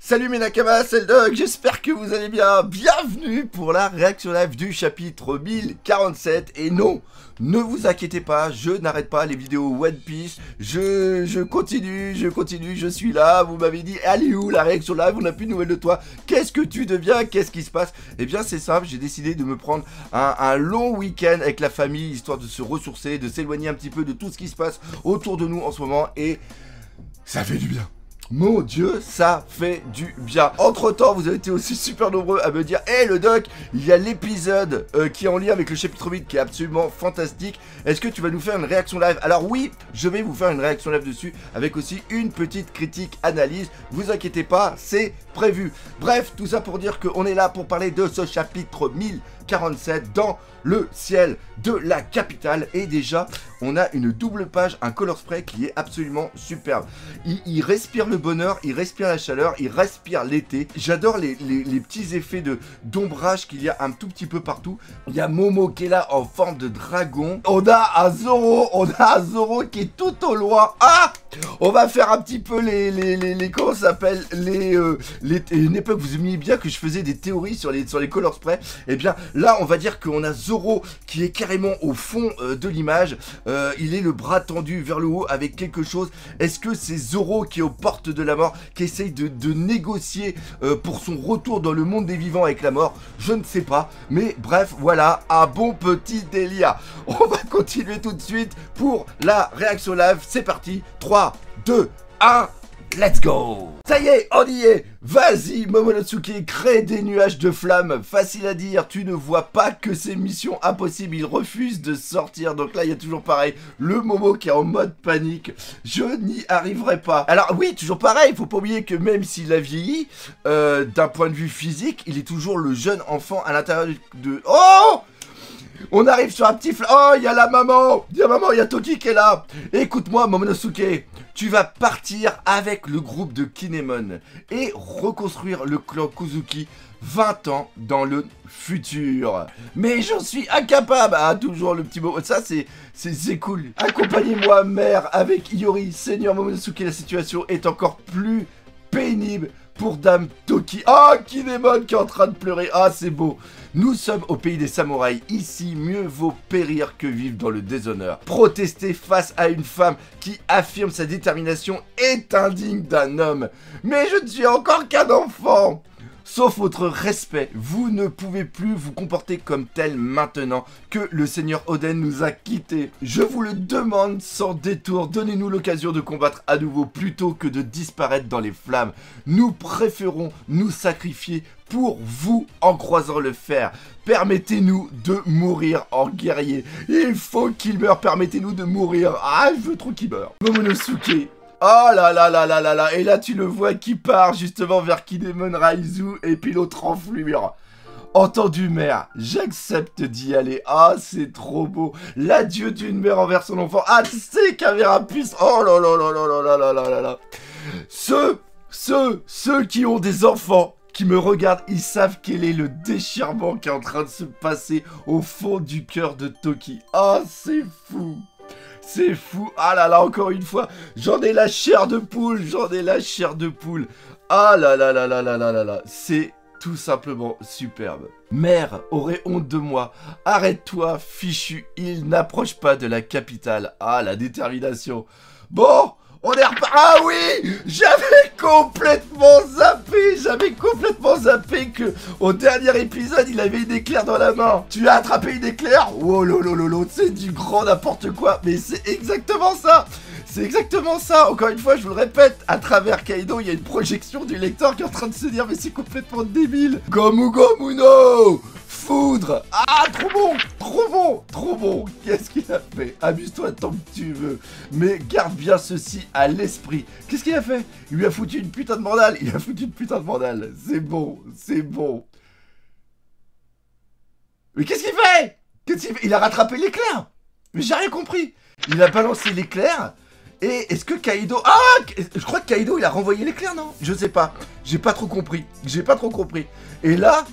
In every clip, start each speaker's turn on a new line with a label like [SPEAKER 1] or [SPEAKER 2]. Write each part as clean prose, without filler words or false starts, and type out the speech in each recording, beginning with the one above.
[SPEAKER 1] Salut mes nakamas, c'est le Doc, j'espère que vous allez bien. Bienvenue pour la réaction live du chapitre 1047. Et non, ne vous inquiétez pas, je n'arrête pas les vidéos One Piece. Je continue, je suis là. Vous m'avez dit, allez où la réaction live, on n'a plus de nouvelles de toi. Qu'est-ce que tu deviens, qu'est-ce qui se passe? Eh bien c'est simple, j'ai décidé de me prendre un long week-end avec la famille, histoire de se ressourcer, de s'éloigner un petit peu de tout ce qui se passe autour de nous en ce moment. Et ça fait du bien. Mon Dieu, ça fait du bien. Entre temps, vous avez été aussi super nombreux à me dire hey, le Doc, il y a l'épisode qui est en lien avec le chapitre 8 qui est absolument fantastique. Est-ce que tu vas nous faire une réaction live? Alors oui, je vais vous faire une réaction live dessus avec aussi une petite critique analyse. Vous inquiétez pas, c'est prévu. Bref, tout ça pour dire qu'on est là pour parler de ce chapitre 1047 dans le ciel de la capitale. Et déjà, on a une double page, un color spray qui est absolument superbe. Il respire le bonheur, il respire la chaleur, il respire l'été. J'adore les petits effets d'ombrage qu'il y a un tout petit peu partout. Il y a Momo qui est là en forme de dragon. On a un Zoro qui est tout au loin. Ah! On va faire un petit peu comment ça s'appelle, une époque vous aimiez bien que je faisais des théories sur les color spray. Et bien là on va dire qu'on a Zoro qui est carrément au fond de l'image. Il est le bras tendu vers le haut avec quelque chose. Est-ce que c'est Zoro qui est aux portes de la mort, qui essaye de négocier pour son retour dans le monde des vivants avec la mort? Je ne sais pas, mais bref, voilà un bon petit délire. On va continuer tout de suite pour la réaction live. C'est parti, 3, 2, 1, let's go! Ça y est, on y est! Vas-y, Momonosuke, crée des nuages de flammes. Facile à dire, tu ne vois pas que c'est mission impossible, il refuse de sortir. Donc là, il y a toujours pareil, le Momo qui est en mode panique. Je n'y arriverai pas. Alors oui, toujours pareil, il faut pas oublier que même s'il a vieilli, d'un point de vue physique, il est toujours le jeune enfant à l'intérieur de... Oh! On arrive sur un petit oh, il y a la maman! Il y a Toki qui est là! Écoute-moi, Momonosuke, tu vas partir avec le groupe de Kinemon et reconstruire le clan Kozuki 20 ans dans le futur. Mais j'en suis incapable! Ah, toujours le petit mot. Ça, c'est cool. Accompagnez-moi, mère, avec Iori. Seigneur Momonosuke, la situation est encore plus pénible pour Dame Toki. Oh, Kinemon qui est en train de pleurer. Ah, c'est beau. Nous sommes au pays des samouraïs. Ici, mieux vaut périr que vivre dans le déshonneur. Protester face à une femme qui affirme sa détermination est indigne d'un homme. Mais je ne suis encore qu'un enfant. Sauf votre respect, vous ne pouvez plus vous comporter comme tel maintenant que le seigneur Oden nous a quittés. Je vous le demande sans détour, donnez-nous l'occasion de combattre à nouveau plutôt que de disparaître dans les flammes. Nous préférons nous sacrifier pour vous en croisant le fer. Permettez-nous de mourir en guerrier. Il faut qu'il meure, permettez-nous de mourir. Ah, je veux trop qu'il meure. Momonosuke. Oh là là là là là là. Et là tu le vois qui part justement vers Kinemon Raizu et puis l'autre enflure. Entendu mère, j'accepte d'y aller. Ah c'est trop beau. L'adieu d'une mère envers son enfant. Ah c'est caméra puce. Oh là là là là là là là là là. Ceux qui ont des enfants qui me regardent, ils savent quel est le déchirement qui est en train de se passer au fond du cœur de Toki. Ah c'est fou. C'est fou. Ah là là, encore une fois, j'en ai la chair de poule, Ah là là là là là là là là. C'est tout simplement superbe. Mère aurait honte de moi. Arrête-toi, fichu. Il n'approche pas de la capitale. Ah, la détermination. Bon, on est reparti. Ah oui, j'avais complètement zappé que au dernier épisode, il avait une éclair dans la main. Tu as attrapé une éclair? Oh lolo, c'est du grand n'importe quoi. Mais c'est exactement ça. C'est exactement ça. Encore une fois, je vous le répète, à travers Kaido, il y a une projection du lecteur qui est en train de se dire mais c'est complètement débile. Gomu no foudre. Ah, trop bon. Qu'est-ce qu'il a fait? Amuse-toi tant que tu veux. Mais garde bien ceci à l'esprit. Qu'est-ce qu'il a fait? Il lui a foutu une putain de mandale. C'est bon. Mais qu'est-ce qu'il fait? Il a rattrapé l'éclair. Mais j'ai rien compris. Il a balancé l'éclair. Et est-ce que Kaido... Ah, je crois que Kaido, il a renvoyé l'éclair, non? Je sais pas. J'ai pas trop compris. Et là...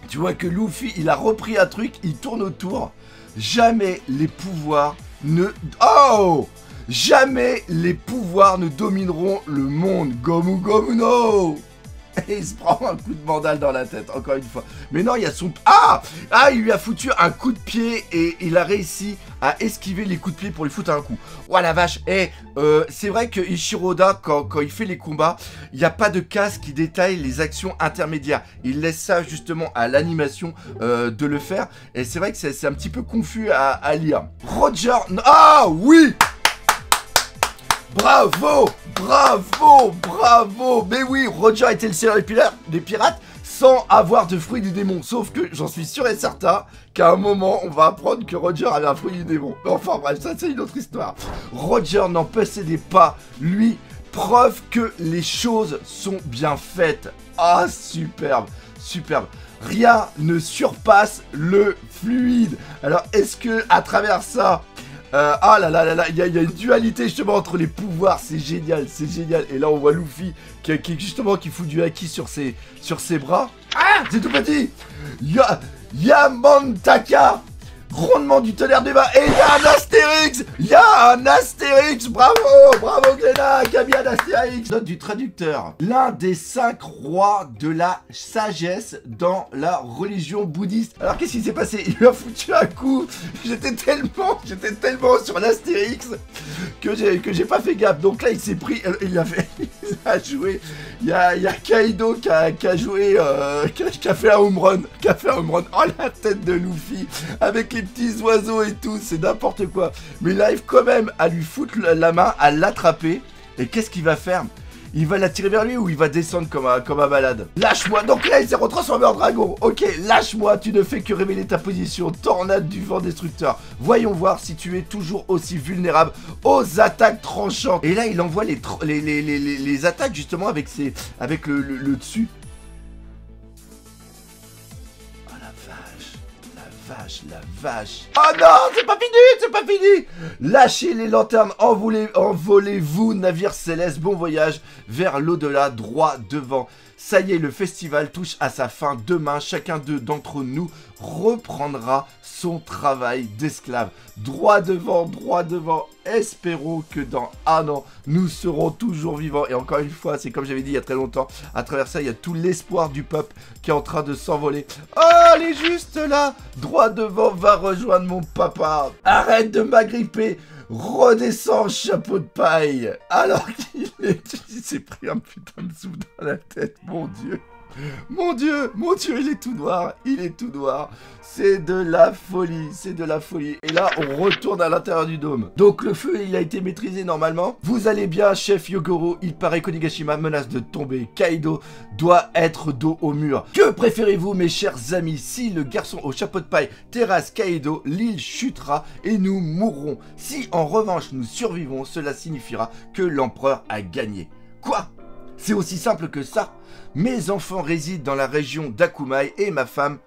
[SPEAKER 1] Tu vois que Luffy, il a repris un truc, il tourne autour. Jamais les pouvoirs ne... Oh! Jamais les pouvoirs ne domineront le monde. Gomu no! Et il se prend un coup de mandale dans la tête, encore une fois. Mais non, il y a son... Ah, il lui a foutu un coup de pied et il a réussi à esquiver les coups de pied pour lui foutre un coup. Oh la vache. C'est vrai que Eiichiro Oda, quand il fait les combats, il n'y a pas de case qui détaille les actions intermédiaires. Il laisse ça justement à l'animation de le faire. Et c'est vrai que c'est un petit peu confus à lire. Roger... Ah oui! Bravo! Bravo! Bravo! Mais oui, Roger était le seigneur des pirates sans avoir de fruit du démon. Sauf que j'en suis sûr et certain qu'à un moment, on va apprendre que Roger avait un fruit du démon. Enfin bref, ça c'est une autre histoire. Roger n'en possédait pas, lui, preuve que les choses sont bien faites. Ah, superbe, superbe. Rien ne surpasse le fluide. Alors, est-ce que à travers ça... ah là là là là, il y a une dualité justement entre les pouvoirs, c'est génial, c'est génial. Et là on voit Luffy qui fout du haki sur ses bras. Ah, c'est tout petit. Yamantaka, grondement du tonnerre des mains. Et il y a un Astérix. Il y a un Astérix. Bravo, bravo Glénat, qui a mis un Astérix. Note du traducteur. L'un des 5 rois de la sagesse dans la religion bouddhiste. Alors qu'est-ce qui s'est passé? Il lui a foutu un coup. J'étais tellement sur l'Astérix que j'ai pas fait gaffe. Donc là il s'est pris, il a joué. Il y a Kaido qui a joué, qui a fait un home run. Oh la tête de Luffy avec les petits oiseaux et tout, c'est n'importe quoi. Mais il arrive quand même à lui foutre la main, à l'attraper. Et qu'est-ce qu'il va faire? Il va la tirer vers lui ou il va descendre comme un malade? Lâche-moi. Donc là il s'est retransformé en dragon. Ok, lâche-moi, tu ne fais que révéler ta position. Tornade du vent destructeur. Voyons voir si tu es toujours aussi vulnérable aux attaques tranchantes. Et là il envoie les attaques justement avec le dessus. La vache. Oh non, c'est pas fini. Lâchez les lanternes, envolez-vous, navire céleste, bon voyage vers l'au-delà, droit devant. Ça y est, le festival touche à sa fin. Demain, chacun d'entre nous reprendra son travail d'esclave. Droit devant. Espérons que dans un an, nous serons toujours vivants. Et encore une fois, c'est comme j'avais dit il y a très longtemps, à travers ça, il y a tout l'espoir du peuple qui est en train de s'envoler. Oh, elle est juste là. Droit devant, va rejoindre mon papa. Arrête de m'agripper. Redescends, chapeau de paille. Alors qu'il s'est pris un putain de souffle dans la tête, mon Dieu. Mon Dieu, il est tout noir, c'est de la folie, Et là, on retourne à l'intérieur du dôme. Donc le feu, il a été maîtrisé normalement. Vous allez bien, chef Yogoro, il paraît qu'Onigashima menace de tomber. Kaido doit être dos au mur. Que préférez-vous, mes chers amis? Si le garçon au chapeau de paille terrasse Kaido, l'île chutera et nous mourrons. Si en revanche nous survivons, cela signifiera que l'empereur a gagné. Quoi? C'est aussi simple que ça. Mes enfants résident dans la région d'Akumai et ma femme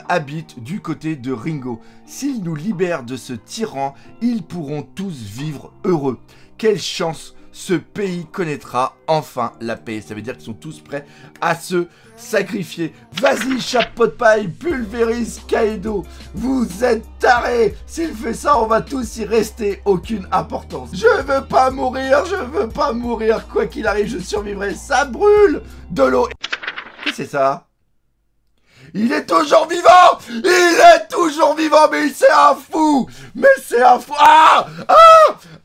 [SPEAKER 1] habite du côté de Ringo. S'ils nous libèrent de ce tyran, ils pourront tous vivre heureux. Quelle chance! Ce pays connaîtra enfin la paix. Ça veut dire qu'ils sont tous prêts à se sacrifier. Vas-y, chapeau de paille, pulvérise Kaido. Vous êtes tarés. S'il fait ça, on va tous y rester. Aucune importance. Je veux pas mourir. Quoi qu'il arrive, je survivrai. Ça brûle de l'eau. Qu'est-ce que c'est ça? Il est toujours vivant! Mais c'est un fou!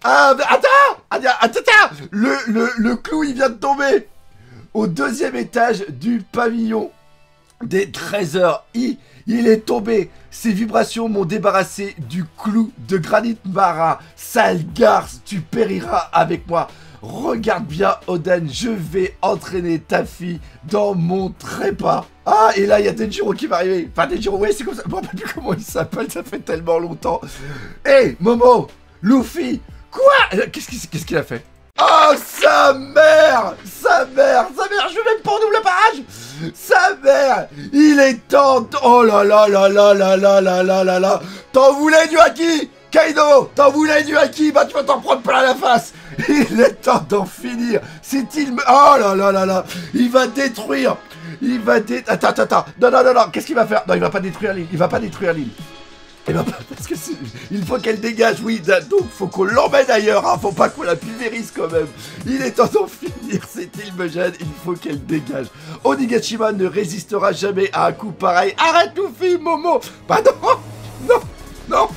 [SPEAKER 1] Attends! Le clou, il vient de tomber! Au 2e étage du pavillon des trésors. Il est tombé. Ces vibrations m'ont débarrassé du clou de granit marin. Sale garce, tu périras avec moi. Regarde bien, Oden, je vais entraîner ta fille dans mon trépas. Ah, et là, il y a Denjiro qui va arriver. Enfin, Denjiro, ouais, c'est comme ça. Je me rappelle plus comment il s'appelle, ça fait tellement longtemps. Hé, Momo, Luffy, quoi? Qu'est-ce qu'il a fait? Oh, sa mère, je veux même pas en double page. Sa mère, il est temps. Oh là là là là là là là là là là. T'en voulais du haki, Kaido? T'en voulais du haki? Bah, tu vas t'en prendre plein la face. Il est temps d'en finir. Oh là là là là. Il va détruire. Attends. Non. Qu'est-ce qu'il va faire? Non, il va pas détruire l'île. Eh ben, parce que il faut qu'elle dégage, oui, donc faut qu'on l'emmène ailleurs, hein, faut pas qu'on la pulvérise quand même. Il est temps d'en finir, cette île me gêne, il faut qu'elle dégage. Onigashima ne résistera jamais à un coup pareil. Arrête Luffy, Momo. Bah non, non.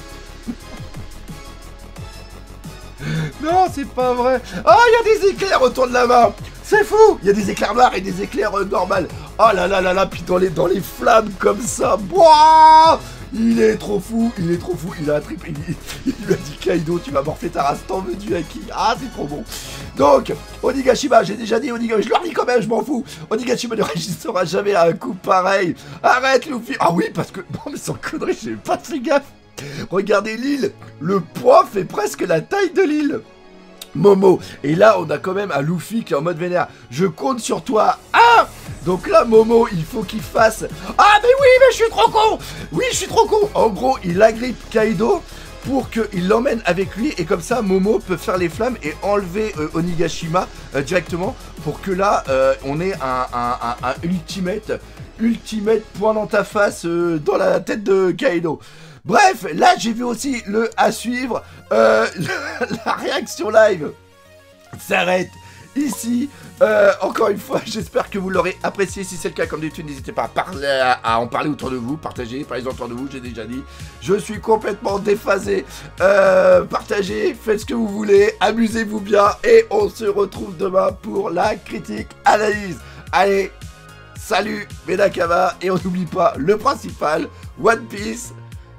[SPEAKER 1] Non, c'est pas vrai. Ah, il y a des éclairs autour de la main. C'est fou. Il y a des éclairs noirs et des éclairs normaux. Oh là là là là, puis dans les flammes comme ça. Boah, il est trop fou, il a un trip, il lui a dit Kaido, tu vas morfler ta race, t'en veux du haki. Ah, c'est trop bon. Donc, Onigashima, j'ai déjà dit Onigashima, je leur dis quand même, je m'en fous. Onigashima ne résistera jamais à un coup pareil. Arrête Luffy. Ah oui, parce que, non mais sans connerie, j'ai pas fait gaffe. Regardez l'île, le poids fait presque la taille de l'île. Momo, et là on a quand même un Luffy qui est en mode vénère. Je compte sur toi. Ah, donc là Momo il faut qu'il fasse. Ah mais oui mais je suis trop con. Oui je suis trop con. En gros il agrippe Kaido pour qu'il l'emmène avec lui. Et comme ça Momo peut faire les flammes et enlever Onigashima directement. Pour que là on ait un ultimate point dans ta face dans la tête de Kaido. Bref, là j'ai vu aussi le à suivre, la réaction live s'arrête ici. Encore une fois, j'espère que vous l'aurez apprécié. Si c'est le cas, comme d'habitude, n'hésitez pas à en parler autour de vous, partagez, parlez autour de vous, j'ai déjà dit. Je suis complètement déphasé. Partagez, faites ce que vous voulez, amusez-vous bien et on se retrouve demain pour la critique analyse. Allez, salut Medakama et on n'oublie pas le principal, One Piece.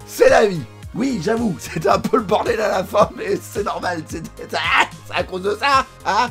[SPEAKER 1] C'est la vie. Oui, j'avoue, c'était un peu le bordel à la fin, mais c'est normal. C'est à cause de ça. Ah,